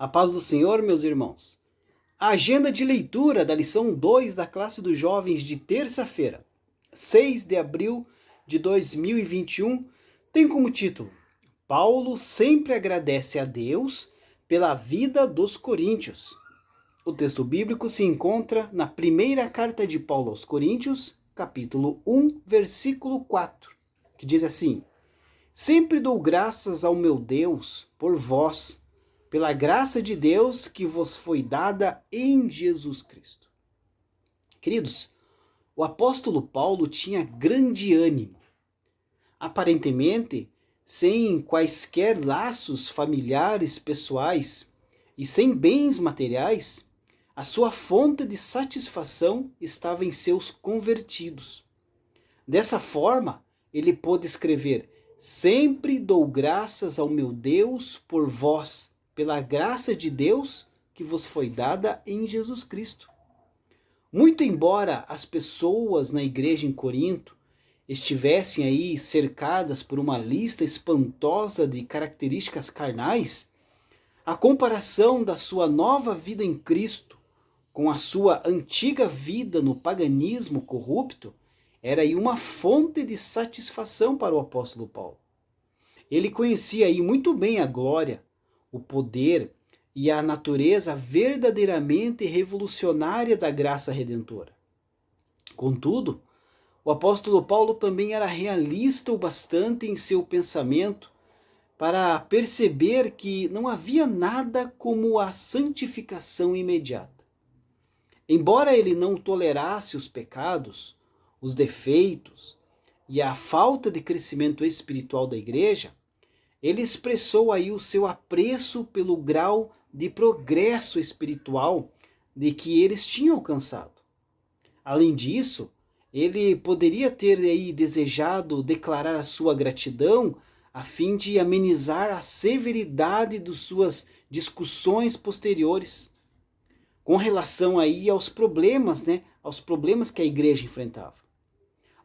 A paz do Senhor, meus irmãos. A agenda de leitura da lição 2 da classe dos jovens de terça-feira, 6 de abril de 2021, tem como título: Paulo sempre agradece a Deus pela vida dos coríntios. O texto bíblico se encontra na primeira carta de Paulo aos Coríntios, capítulo 1, versículo 4, que diz assim: Sempre dou graças ao meu Deus por vós, pela graça de Deus que vos foi dada em Jesus Cristo. Queridos, o apóstolo Paulo tinha grande ânimo. Aparentemente, sem quaisquer laços familiares pessoais e sem bens materiais, a sua fonte de satisfação estava em seus convertidos. Dessa forma, ele pôde escrever: Sempre dou graças ao meu Deus por vós, pela graça de Deus que vos foi dada em Jesus Cristo. Muito embora as pessoas na igreja em Corinto estivessem aí cercadas por uma lista espantosa de características carnais, a comparação da sua nova vida em Cristo com a sua antiga vida no paganismo corrupto era aí uma fonte de satisfação para o apóstolo Paulo. Ele conhecia aí muito bem a glória, o poder e a natureza verdadeiramente revolucionária da graça redentora. Contudo, o apóstolo Paulo também era realista o bastante em seu pensamento para perceber que não havia nada como a santificação imediata. Embora ele não tolerasse os pecados, os defeitos e a falta de crescimento espiritual da igreja, ele expressou aí o seu apreço pelo grau de progresso espiritual de que eles tinham alcançado. Além disso, ele poderia ter aí desejado declarar a sua gratidão a fim de amenizar a severidade de suas discussões posteriores com relação aí aos problemas, aos problemas que a igreja enfrentava.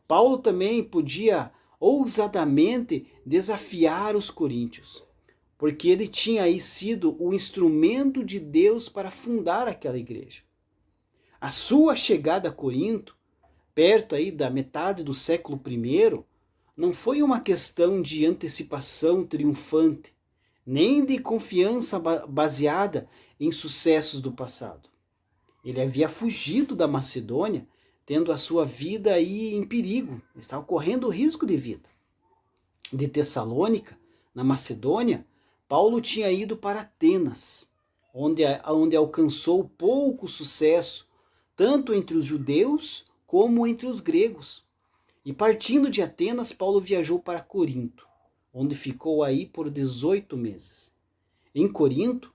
Paulo também podia ousadamente desafiar os coríntios, porque ele tinha aí sido o instrumento de Deus para fundar aquela igreja. A sua chegada a Corinto, perto aí da metade do século I, não foi uma questão de antecipação triunfante, nem de confiança baseada em sucessos do passado. Ele havia fugido da Macedônia, tendo a sua vida aí em perigo, estava correndo risco de vida. De Tessalônica, na Macedônia, Paulo tinha ido para Atenas, onde alcançou pouco sucesso, tanto entre os judeus como entre os gregos. E partindo de Atenas, Paulo viajou para Corinto, onde ficou aí por 18 meses. Em Corinto,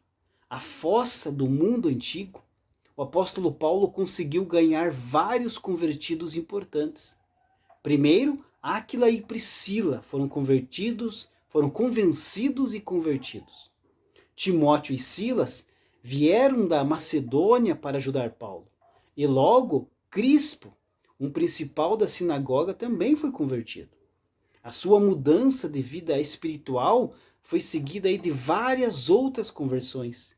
a fossa do mundo antigo, o apóstolo Paulo conseguiu ganhar vários convertidos importantes. Primeiro, Áquila e Priscila foram convencidos e convertidos. Timóteo e Silas vieram da Macedônia para ajudar Paulo. E logo, Crispo, um principal da sinagoga, também foi convertido. A sua mudança de vida espiritual foi seguida aí de várias outras conversões.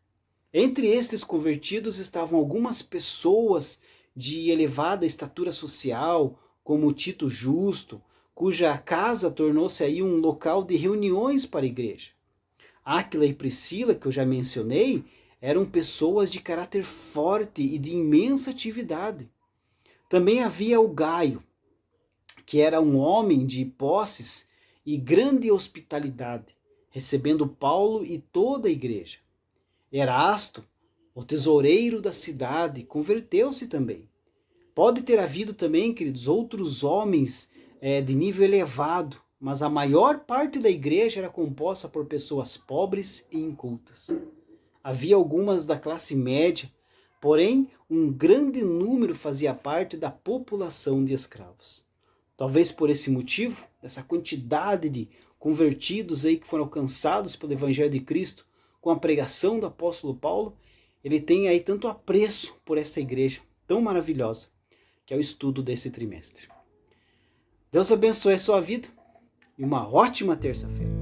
Entre estes convertidos estavam algumas pessoas de elevada estatura social, como Tito Justo, cuja casa tornou-se aí um local de reuniões para a igreja. Áquila e Priscila, que eu já mencionei, eram pessoas de caráter forte e de imensa atividade. Também havia o Gaio, que era um homem de posses e grande hospitalidade, recebendo Paulo e toda a igreja. Erasto, o tesoureiro da cidade, converteu-se também. Pode ter havido também, queridos, outros homens de nível elevado, mas a maior parte da igreja era composta por pessoas pobres e incultas. Havia algumas da classe média, porém um grande número fazia parte da população de escravos. Talvez por esse motivo, essa quantidade de convertidos aí que foram alcançados pelo Evangelho de Cristo com a pregação do apóstolo Paulo, ele tem aí tanto apreço por essa igreja tão maravilhosa, que é o estudo desse trimestre. Deus abençoe a sua vida e uma ótima terça-feira.